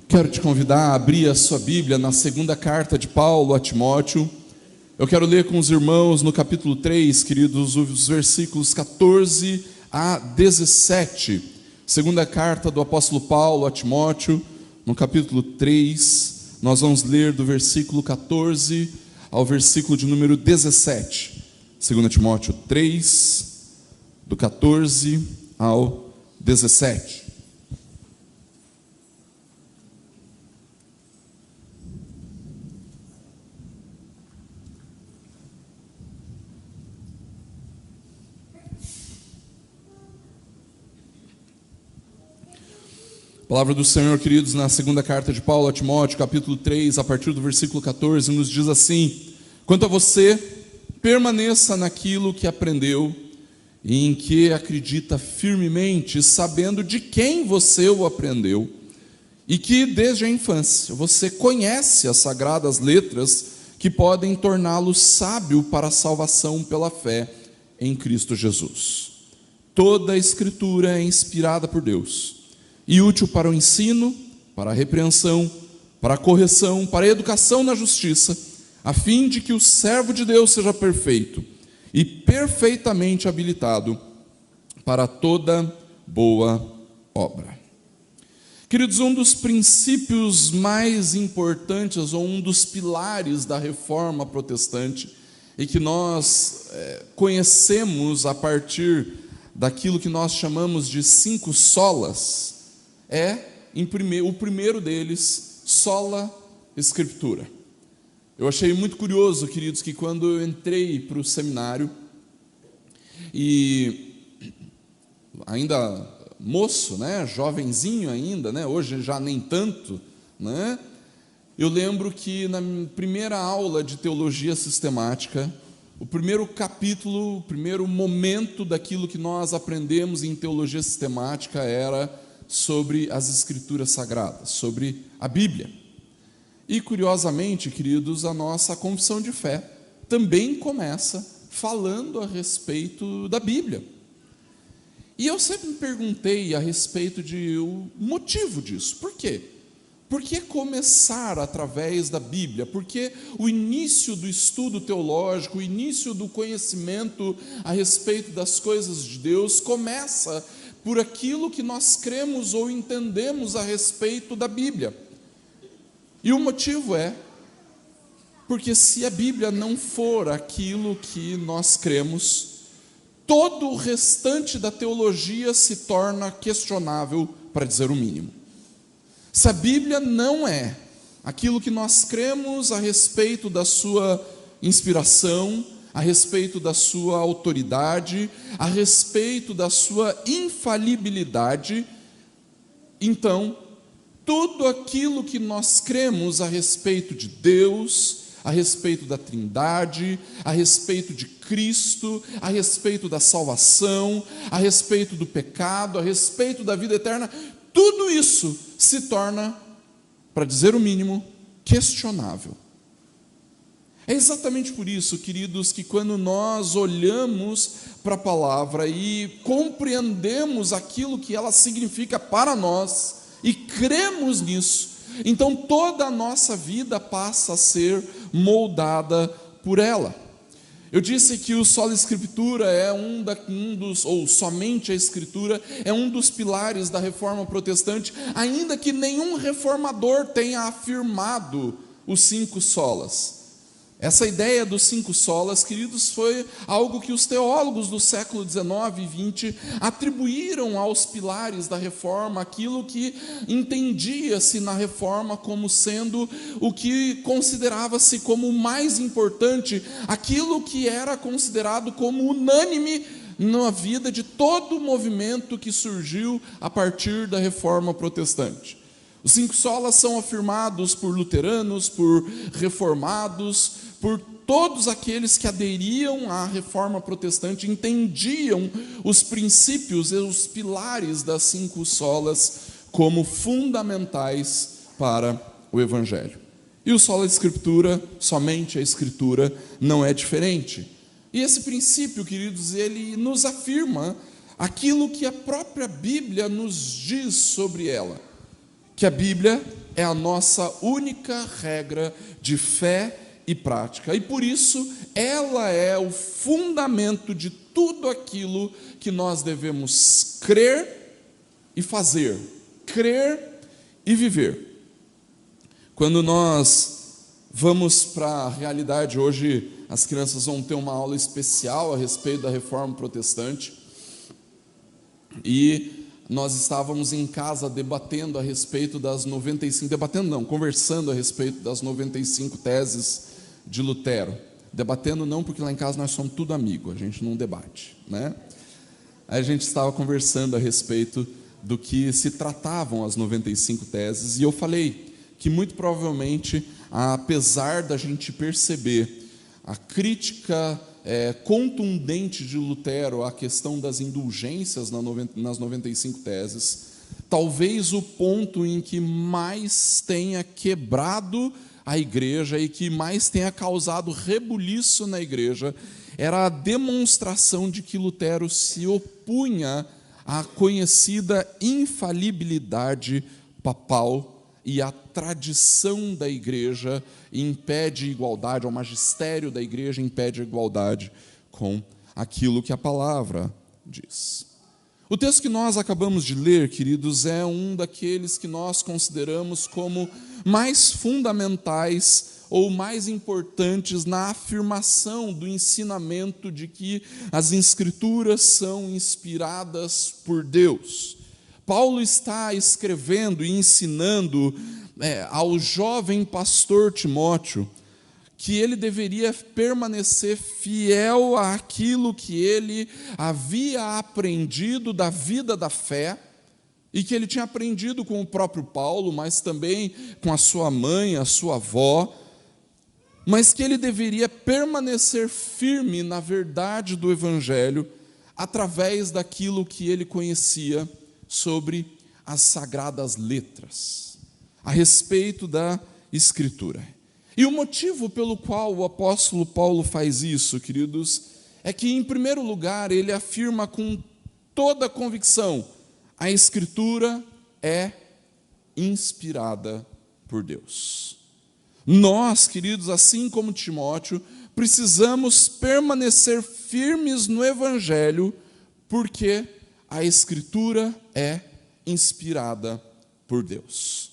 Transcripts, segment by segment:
Quero te convidar a abrir a sua Bíblia na segunda carta de Paulo a Timóteo. Eu quero ler com os irmãos no capítulo 3, queridos, os versículos 14 a 17. Segunda carta do apóstolo Paulo a Timóteo, no capítulo 3, nós vamos ler do versículo 14 ao versículo de número 17. 2 Timóteo 3, do 14 ao 17. Palavra do Senhor, queridos, na segunda carta de Paulo a Timóteo, capítulo 3, a partir do versículo 14, nos diz assim: quanto a você, permaneça naquilo que aprendeu e em que acredita firmemente, sabendo de quem você o aprendeu, e que desde a infância você conhece as sagradas letras que podem torná-lo sábio para a salvação pela fé em Cristo Jesus. Toda a Escritura é inspirada por Deus e útil para o ensino, para a repreensão, para a correção, para a educação na justiça, a fim de que o servo de Deus seja perfeito e perfeitamente habilitado para toda boa obra. Queridos, um dos princípios mais importantes, ou um dos pilares da reforma protestante, e que nós conhecemos a partir daquilo que nós chamamos de 5 solas, o primeiro deles, sola Escritura. Eu achei muito curioso, queridos, que quando eu entrei para o seminário, e ainda moço, jovenzinho ainda, hoje já nem tanto, eu lembro que na primeira aula de teologia sistemática, o primeiro capítulo, o primeiro momento daquilo que nós aprendemos em teologia sistemática era sobre as Escrituras Sagradas, sobre a Bíblia. E, curiosamente, queridos, a nossa confissão de fé também começa falando a respeito da Bíblia. E eu sempre me perguntei a respeito do motivo disso. Por quê? Por que começar através da Bíblia? Porque o início do estudo teológico, o início do conhecimento a respeito das coisas de Deus começa por aquilo que nós cremos ou entendemos a respeito da Bíblia. E o motivo porque se a Bíblia não for aquilo que nós cremos, todo o restante da teologia se torna questionável, para dizer o mínimo. Se a Bíblia não é aquilo que nós cremos a respeito da sua inspiração, a respeito da sua autoridade, a respeito da sua infalibilidade, então, tudo aquilo que nós cremos a respeito de Deus, a respeito da Trindade, a respeito de Cristo, a respeito da salvação, a respeito do pecado, a respeito da vida eterna, tudo isso se torna, para dizer o mínimo, questionável. É exatamente por isso, queridos, que quando nós olhamos para a palavra e compreendemos aquilo que ela significa para nós e cremos nisso, então toda a nossa vida passa a ser moldada por ela. Eu disse que o sola Escritura é ou somente a Escritura, é um dos pilares da reforma protestante, ainda que nenhum reformador tenha afirmado os 5 solas. Essa ideia dos 5 solas, queridos, foi algo que os teólogos do século XIX e XX atribuíram aos pilares da reforma, aquilo que entendia-se na reforma como sendo o que considerava-se como o mais importante, aquilo que era considerado como unânime na vida de todo o movimento que surgiu a partir da reforma protestante. Os 5 solas são afirmados por luteranos, por reformados, por todos aqueles que aderiam à reforma protestante, entendiam os princípios e os pilares das 5 solas como fundamentais para o Evangelho. E o sola Escritura, somente a Escritura, não é diferente. E esse princípio, queridos, ele nos afirma aquilo que a própria Bíblia nos diz sobre ela, que a Bíblia é a nossa única regra de fé e prática. E por isso, ela é o fundamento de tudo aquilo que nós devemos crer e fazer, crer e viver. Quando nós vamos para a realidade, hoje as crianças vão ter uma aula especial a respeito da Reforma Protestante, e nós estávamos em casa debatendo a respeito das 95, conversando a respeito das 95 teses de Lutero. Debatendo não, porque lá em casa nós somos tudo amigo, a gente não debate, né? Aí a gente estava conversando a respeito do que se tratavam as 95 teses, e eu falei que muito provavelmente, apesar da gente perceber a crítica contundente de Lutero à questão das indulgências nas 95 teses, talvez o ponto em que mais tenha quebrado a igreja e que mais tenha causado rebuliço na igreja era a demonstração de que Lutero se opunha à conhecida infalibilidade papal, e a tradição da igreja impede igualdade, ao magistério da igreja impede a igualdade com aquilo que a palavra diz. O texto que nós acabamos de ler, queridos, é um daqueles que nós consideramos como mais fundamentais ou mais importantes na afirmação do ensinamento de que as Escrituras são inspiradas por Deus. Paulo está escrevendo e ensinando ao jovem pastor Timóteo que ele deveria permanecer fiel àquilo que ele havia aprendido da vida da fé, e que ele tinha aprendido com o próprio Paulo, mas também com a sua mãe, a sua avó, mas que ele deveria permanecer firme na verdade do Evangelho, através daquilo que ele conhecia sobre as sagradas letras, a respeito da Escritura. E o motivo pelo qual o apóstolo Paulo faz isso, queridos, é que, em primeiro lugar, ele afirma com toda a convicção: a Escritura é inspirada por Deus. Nós, queridos, assim como Timóteo, precisamos permanecer firmes no Evangelho, porque a Escritura é inspirada por Deus.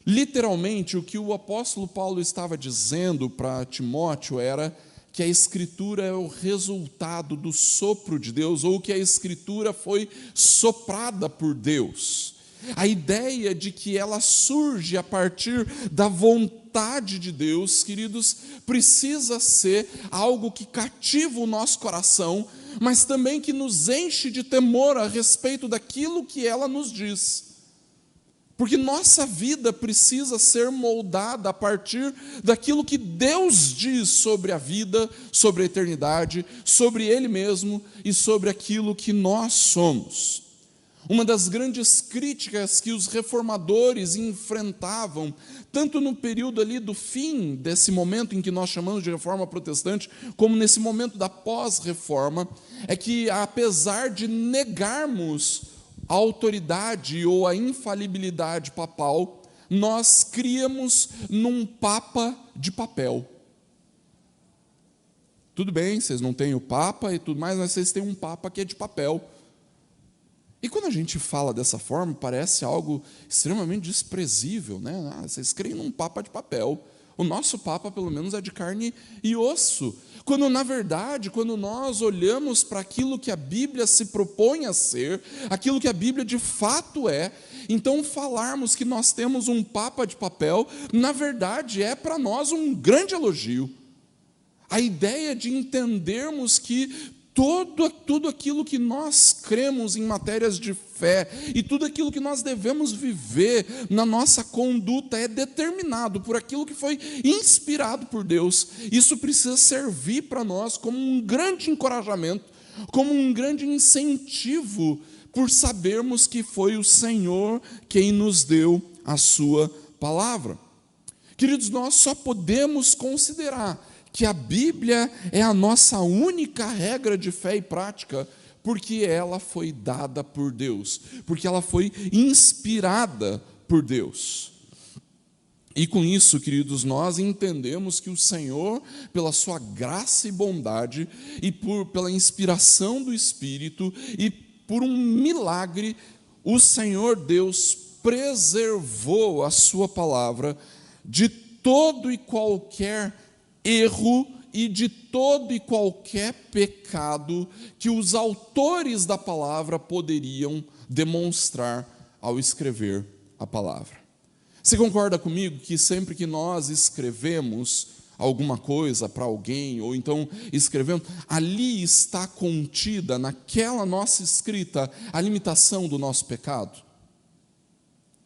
Literalmente, o que o apóstolo Paulo estava dizendo para Timóteo era que a Escritura é o resultado do sopro de Deus, ou que a Escritura foi soprada por Deus. A ideia de que ela surge a partir da vontade de Deus, queridos, precisa ser algo que cativa o nosso coração, mas também que nos enche de temor a respeito daquilo que ela nos diz. Porque nossa vida precisa ser moldada a partir daquilo que Deus diz sobre a vida, sobre a eternidade, sobre Ele mesmo e sobre aquilo que nós somos. Uma das grandes críticas que os reformadores enfrentavam, tanto no período ali do fim desse momento em que nós chamamos de Reforma Protestante, como nesse momento da pós-reforma, é que, apesar de negarmos a autoridade ou a infalibilidade papal, nós criamos num papa de papel. Tudo bem, vocês não têm o papa e tudo mais, mas vocês têm um papa que é de papel. E quando a gente fala dessa forma, parece algo extremamente desprezível, né? Vocês creem num papa de papel. O nosso papa, pelo menos, é de carne e osso. Quando, na verdade, quando nós olhamos para aquilo que a Bíblia se propõe a ser, aquilo que a Bíblia de fato é, então falarmos que nós temos um papa de papel, na verdade, é para nós um grande elogio. A ideia de entendermos que tudo aquilo que nós cremos em matérias de fé e tudo aquilo que nós devemos viver na nossa conduta é determinado por aquilo que foi inspirado por Deus. Isso precisa servir para nós como um grande encorajamento, como um grande incentivo, por sabermos que foi o Senhor quem nos deu a sua palavra. Queridos, nós só podemos considerar que a Bíblia é a nossa única regra de fé e prática, porque ela foi dada por Deus, porque ela foi inspirada por Deus. E com isso, queridos, nós entendemos que o Senhor, pela sua graça e bondade, e pela inspiração do Espírito, e por um milagre, o Senhor Deus preservou a sua palavra de todo e qualquer erro e de todo e qualquer pecado que os autores da palavra poderiam demonstrar ao escrever a palavra. Você concorda comigo que sempre que nós escrevemos alguma coisa para alguém, ou então escrevemos, ali está contida, naquela nossa escrita, a limitação do nosso pecado?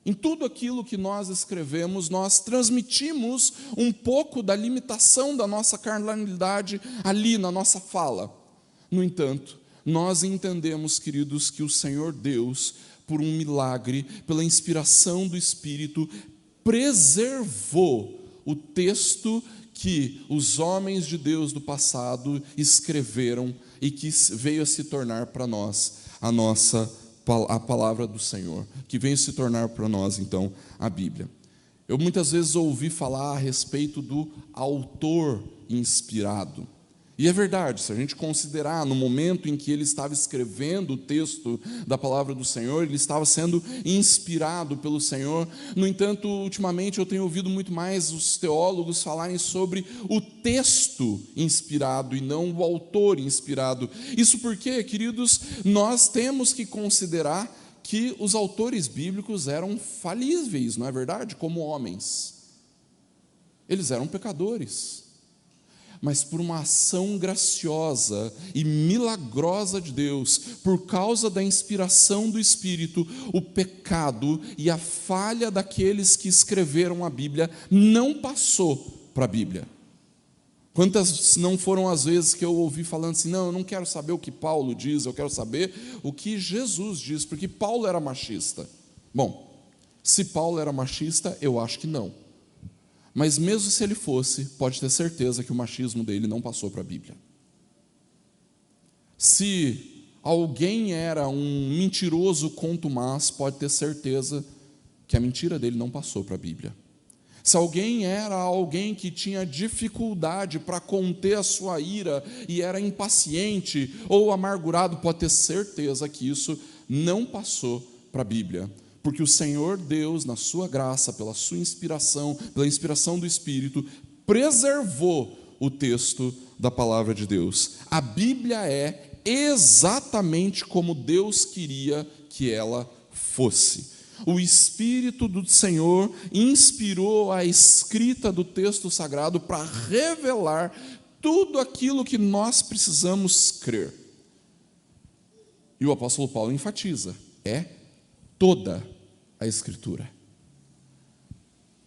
Em tudo aquilo que nós escrevemos, nós transmitimos um pouco da limitação da nossa carnalidade ali na nossa fala. No entanto, nós entendemos, queridos, que o Senhor Deus, por um milagre, pela inspiração do Espírito, preservou o texto que os homens de Deus do passado escreveram e que veio a se tornar para nós a palavra do Senhor, que veio se tornar para nós, então, a Bíblia. Eu muitas vezes ouvi falar a respeito do autor inspirado. E é verdade, se a gente considerar no momento em que ele estava escrevendo o texto da palavra do Senhor, ele estava sendo inspirado pelo Senhor. No entanto, ultimamente eu tenho ouvido muito mais os teólogos falarem sobre o texto inspirado e não o autor inspirado. Isso porque, queridos, nós temos que considerar que os autores bíblicos eram falíveis, não é verdade? Como homens. Eles eram pecadores. Mas por uma ação graciosa e milagrosa de Deus, por causa da inspiração do Espírito, o pecado e a falha daqueles que escreveram a Bíblia não passou para a Bíblia. Quantas não foram as vezes que eu ouvi falando assim, não, eu não quero saber o que Paulo diz, eu quero saber o que Jesus diz, porque Paulo era machista. Bom, se Paulo era machista, eu acho que não. Mas mesmo se ele fosse, pode ter certeza que o machismo dele não passou para a Bíblia. Se alguém era um mentiroso contumaz, pode ter certeza que a mentira dele não passou para a Bíblia. Se alguém era alguém que tinha dificuldade para conter a sua ira e era impaciente ou amargurado, pode ter certeza que isso não passou para a Bíblia. Porque o Senhor Deus, na sua graça, pela sua inspiração, pela inspiração do Espírito, preservou o texto da palavra de Deus. A Bíblia é exatamente como Deus queria que ela fosse. O Espírito do Senhor inspirou a escrita do texto sagrado para revelar tudo aquilo que nós precisamos crer. E o apóstolo Paulo enfatiza, é toda a Escritura.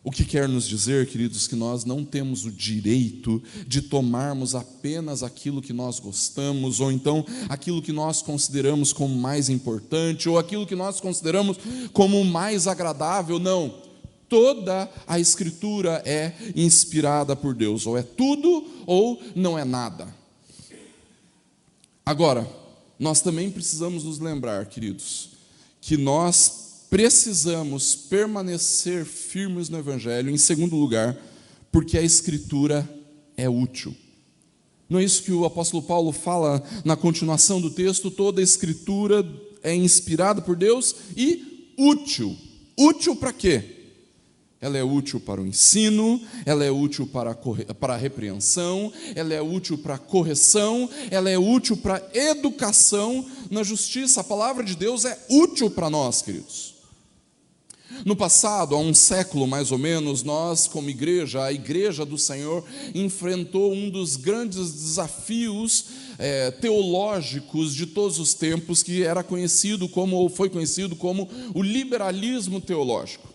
O que quer nos dizer, queridos, que nós não temos o direito de tomarmos apenas aquilo que nós gostamos, ou então aquilo que nós consideramos como mais importante, ou aquilo que nós consideramos como mais agradável, não. Toda a Escritura é inspirada por Deus, ou é tudo, ou não é nada. Agora, nós também precisamos nos lembrar, queridos, que nós precisamos permanecer firmes no Evangelho, em segundo lugar, porque a Escritura é útil. Não é isso que o apóstolo Paulo fala na continuação do texto? Toda a Escritura é inspirada por Deus e útil. Útil para quê? Ela é útil para o ensino, ela é útil para a repreensão, ela é útil para a correção, ela é útil para a educação na justiça. A palavra de Deus é útil para nós, queridos. No passado, há um século mais ou menos, nós como igreja, a Igreja do Senhor, enfrentou um dos grandes desafios teológicos de todos os tempos, que era conhecido como, ou foi conhecido como, o liberalismo teológico.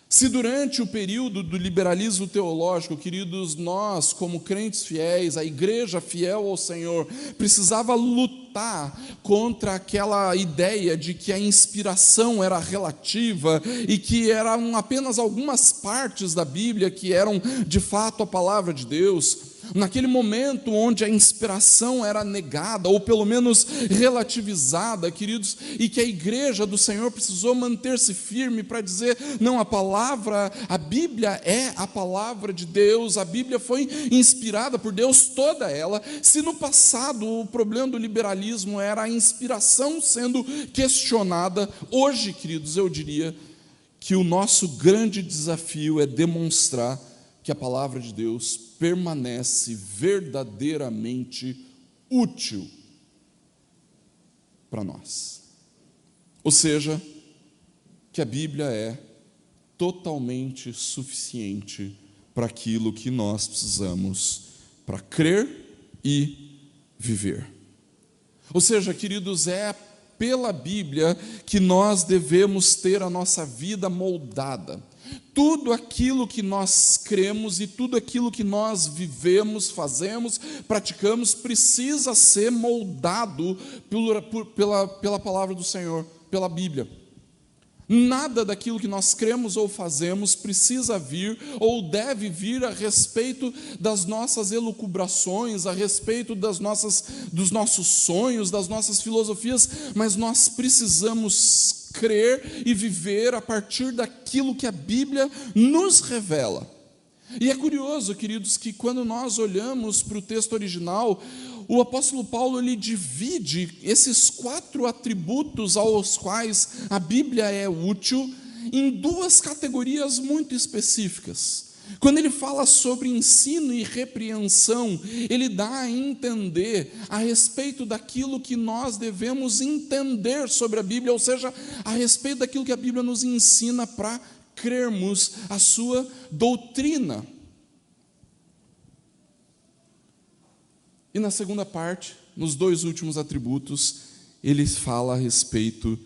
Se durante o período do liberalismo teológico, queridos, nós, como crentes fiéis, a igreja fiel ao Senhor, precisava lutar contra aquela ideia de que a inspiração era relativa e que eram apenas algumas partes da Bíblia que eram, de fato, a palavra de Deus. Naquele momento onde a inspiração era negada, ou pelo menos relativizada, queridos, e que a igreja do Senhor precisou manter-se firme para dizer, não, a Bíblia é a palavra de Deus, a Bíblia foi inspirada por Deus, toda ela. Se no passado o problema do liberalismo era a inspiração sendo questionada, hoje, queridos, eu diria que o nosso grande desafio é demonstrar que a palavra de Deus permanece verdadeiramente útil para nós. Ou seja, que a Bíblia é totalmente suficiente para aquilo que nós precisamos para crer e viver. Ou seja, queridos, é pela Bíblia que nós devemos ter a nossa vida moldada. Tudo aquilo que nós cremos e tudo aquilo que nós vivemos, fazemos, praticamos, precisa ser moldado pela palavra do Senhor, pela Bíblia. Nada daquilo que nós cremos ou fazemos precisa vir ou deve vir a respeito das nossas elucubrações, a respeito dos nossos sonhos, das nossas filosofias, mas nós precisamos crer e viver a partir daquilo que a Bíblia nos revela. E é curioso, queridos, que quando nós olhamos para o texto original, o apóstolo Paulo ele divide esses 4 atributos aos quais a Bíblia é útil em 2 categorias muito específicas. Quando ele fala sobre ensino e repreensão, ele dá a entender a respeito daquilo que nós devemos entender sobre a Bíblia, ou seja, a respeito daquilo que a Bíblia nos ensina para crermos a sua doutrina. E na segunda parte, nos 2 últimos atributos, ele fala a respeito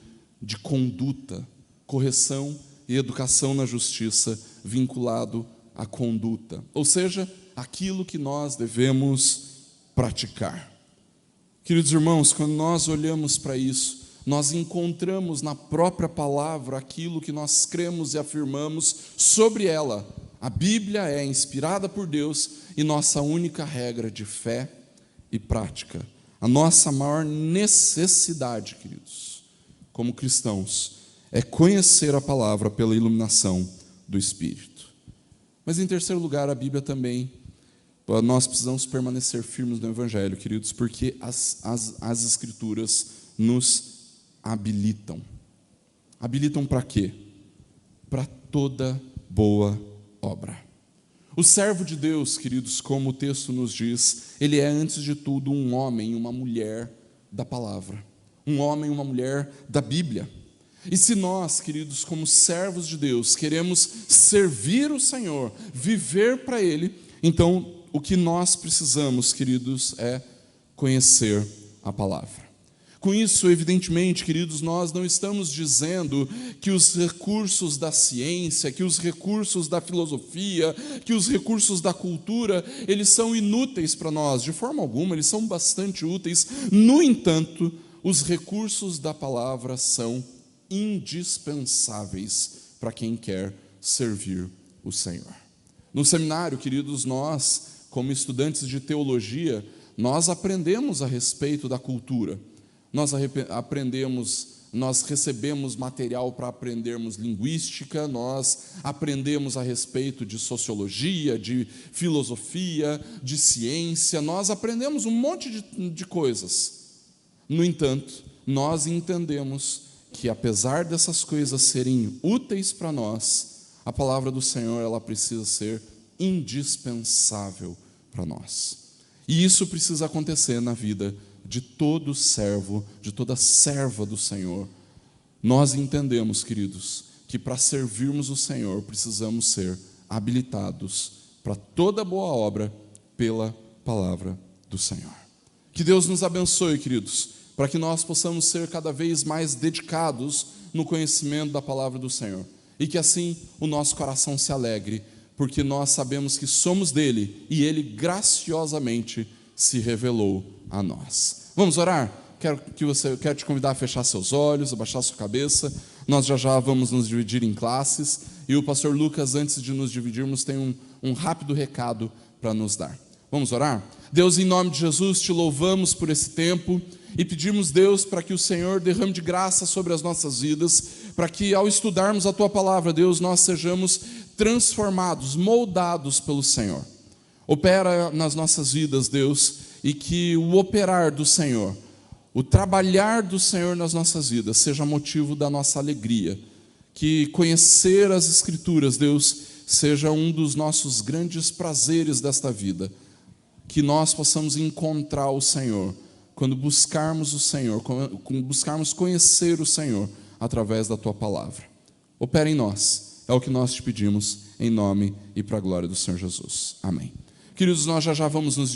de conduta, correção e educação na justiça, vinculado à conduta, ou seja, aquilo que nós devemos praticar. Queridos irmãos, quando nós olhamos para isso, nós encontramos na própria palavra aquilo que nós cremos e afirmamos sobre ela. A Bíblia é inspirada por Deus e nossa única regra de fé e prática. A nossa maior necessidade, queridos, como cristãos, é conhecer a palavra pela iluminação do Espírito. Mas em terceiro lugar, a Bíblia também, nós precisamos permanecer firmes no Evangelho, queridos, porque as Escrituras nos habilitam. Habilitam para quê? Para toda boa obra. O servo de Deus, queridos, como o texto nos diz, ele é antes de tudo um homem e uma mulher da palavra. Um homem e uma mulher da Bíblia. E se nós, queridos, como servos de Deus, queremos servir o Senhor, viver para Ele, então o que nós precisamos, queridos, é conhecer a palavra. Com isso, evidentemente, queridos, nós não estamos dizendo que os recursos da ciência, que os recursos da filosofia, que os recursos da cultura, eles são inúteis para nós. De forma alguma, eles são bastante úteis. No entanto, os recursos da palavra são indispensáveis para quem quer servir o Senhor. No seminário, queridos, nós, como estudantes de teologia, nós aprendemos a respeito da cultura. Nós recebemos material para aprendermos linguística, nós aprendemos a respeito de sociologia, de filosofia, de ciência, nós aprendemos um monte de coisas. No entanto, nós entendemos que apesar dessas coisas serem úteis para nós, a palavra do Senhor ela precisa ser indispensável para nós. E isso precisa acontecer na vida de todo servo, de toda serva do Senhor. Nós entendemos, queridos, que para servirmos o Senhor precisamos ser habilitados para toda boa obra pela palavra do Senhor. Que Deus nos abençoe, queridos, para que nós possamos ser cada vez mais dedicados no conhecimento da palavra do Senhor. E que assim o nosso coração se alegre, porque nós sabemos que somos dele e ele graciosamente se revelou a nós. Vamos orar? Quero te convidar a fechar seus olhos, abaixar sua cabeça. Nós já vamos nos dividir em classes. E o pastor Lucas, antes de nos dividirmos, tem um rápido recado para nos dar. Vamos orar? Deus, em nome de Jesus, te louvamos por esse tempo e pedimos, Deus, para que o Senhor derrame de graça sobre as nossas vidas, para que ao estudarmos a Tua palavra, Deus, nós sejamos transformados, moldados pelo Senhor. Opera nas nossas vidas, Deus, e que o operar do Senhor, o trabalhar do Senhor nas nossas vidas seja motivo da nossa alegria. Que conhecer as Escrituras, Deus, seja um dos nossos grandes prazeres desta vida. Que nós possamos encontrar o Senhor quando buscarmos o Senhor, quando buscarmos conhecer o Senhor através da Tua palavra. Opera em nós, é o que nós te pedimos, em nome e para a glória do Senhor Jesus. Amém. Queridos, nós já vamos nos